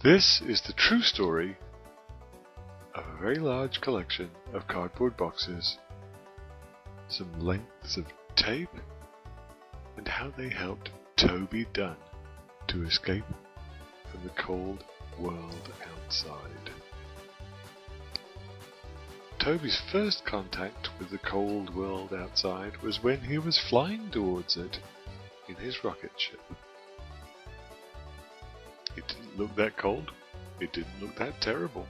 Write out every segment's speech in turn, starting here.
This is the true story of a very large collection of cardboard boxes, some lengths of tape, and how they helped Toby Dunn to escape from the cold world outside. Toby's first contact with the cold world outside was when he was flying towards it in his rocket ship. It didn't look that cold, it didn't look that terrible,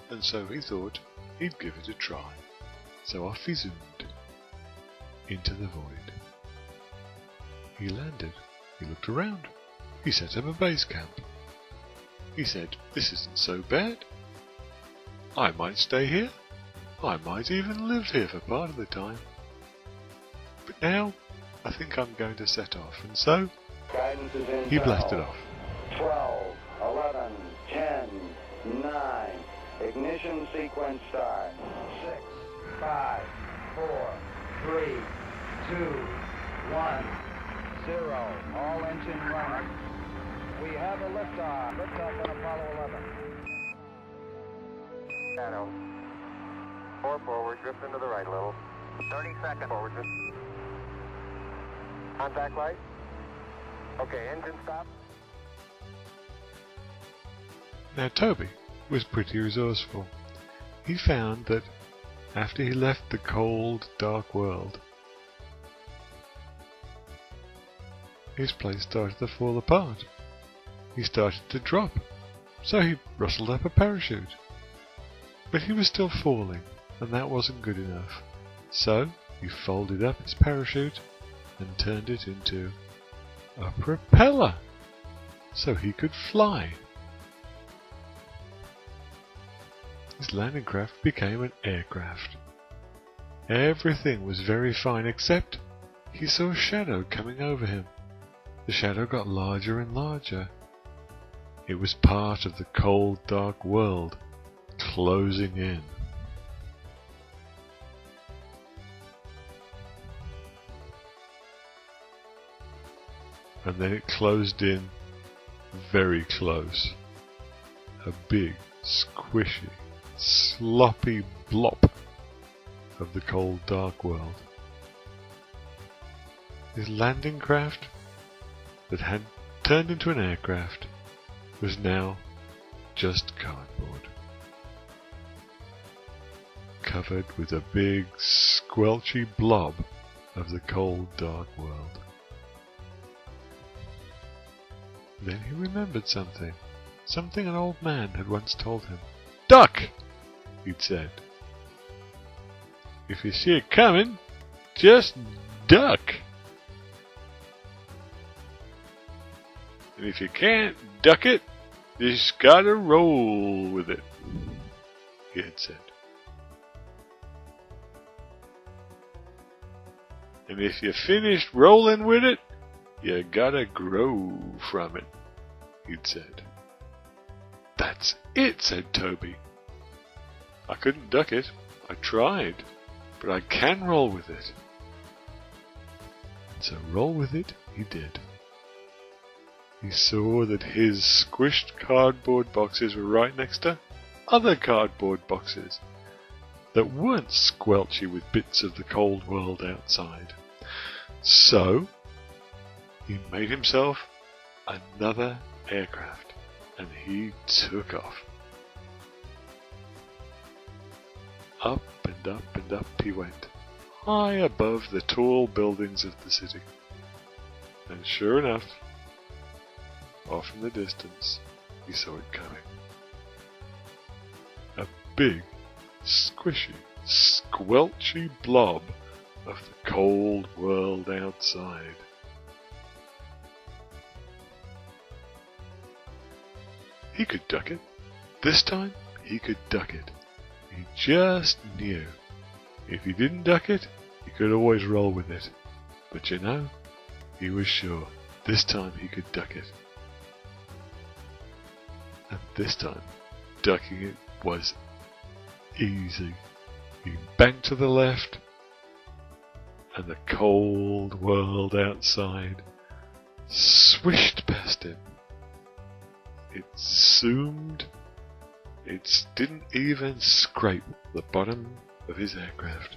and so he thought he'd give it a try. So off he zoomed into the void. He landed, he looked around, he set up a base camp. He said, "This isn't so bad. I might stay here. I might even live here for part of the time. But now, I think I'm going to set off," and so he blasted off. 12, 11, 10, 9, ignition sequence start. 6, 5, 4, 3, 2, 1, 0. All engine running. We have a liftoff. Liftoff on Apollo 11. Shadow. 4 forward, drift into the right a little. 30 seconds forward, drift. Contact light. Okay, engine stop. Now Toby was pretty resourceful. He found that after he left the cold, dark world, his place started to fall apart. He started to drop, so he rustled up a parachute. But he was still falling, and that wasn't good enough. So he folded up his parachute and turned it into a propeller, so he could fly. His landing craft became an aircraft. Everything was very fine except he saw a shadow coming over him. The shadow got larger and larger. It was part of the cold, dark world closing in. And then it closed in very close. A big, squishy, sloppy blop of the cold, dark world. His landing craft that had turned into an aircraft was now just cardboard, covered with a big, squelchy blob of the cold, dark world. Then he remembered something an old man had once told him. "Duck!" he'd said. "If you see it coming, just duck. And if you can't duck it, you just gotta roll with it," he had said. "And if you finished rolling with it, you gotta grow from it," he'd said. "That's it," said Toby. "I couldn't duck it. I tried. But I can roll with it." And so roll with it he did. He saw that his squished cardboard boxes were right next to other cardboard boxes that weren't squelchy with bits of the cold world outside. So he made himself another aircraft, and he took off. Up and up and up he went, high above the tall buildings of the city. And sure enough, off in the distance, he saw it coming. A big, squishy, squelchy blob of the cold world outside. He could duck it. This time, he could duck it. He just knew. If he didn't duck it, he could always roll with it. But you know, he was sure this time he could duck it. And this time, ducking it was easy. He banked to the left, and the cold world outside swished past him. it zoomed. It didn't even scrape the bottom of his aircraft.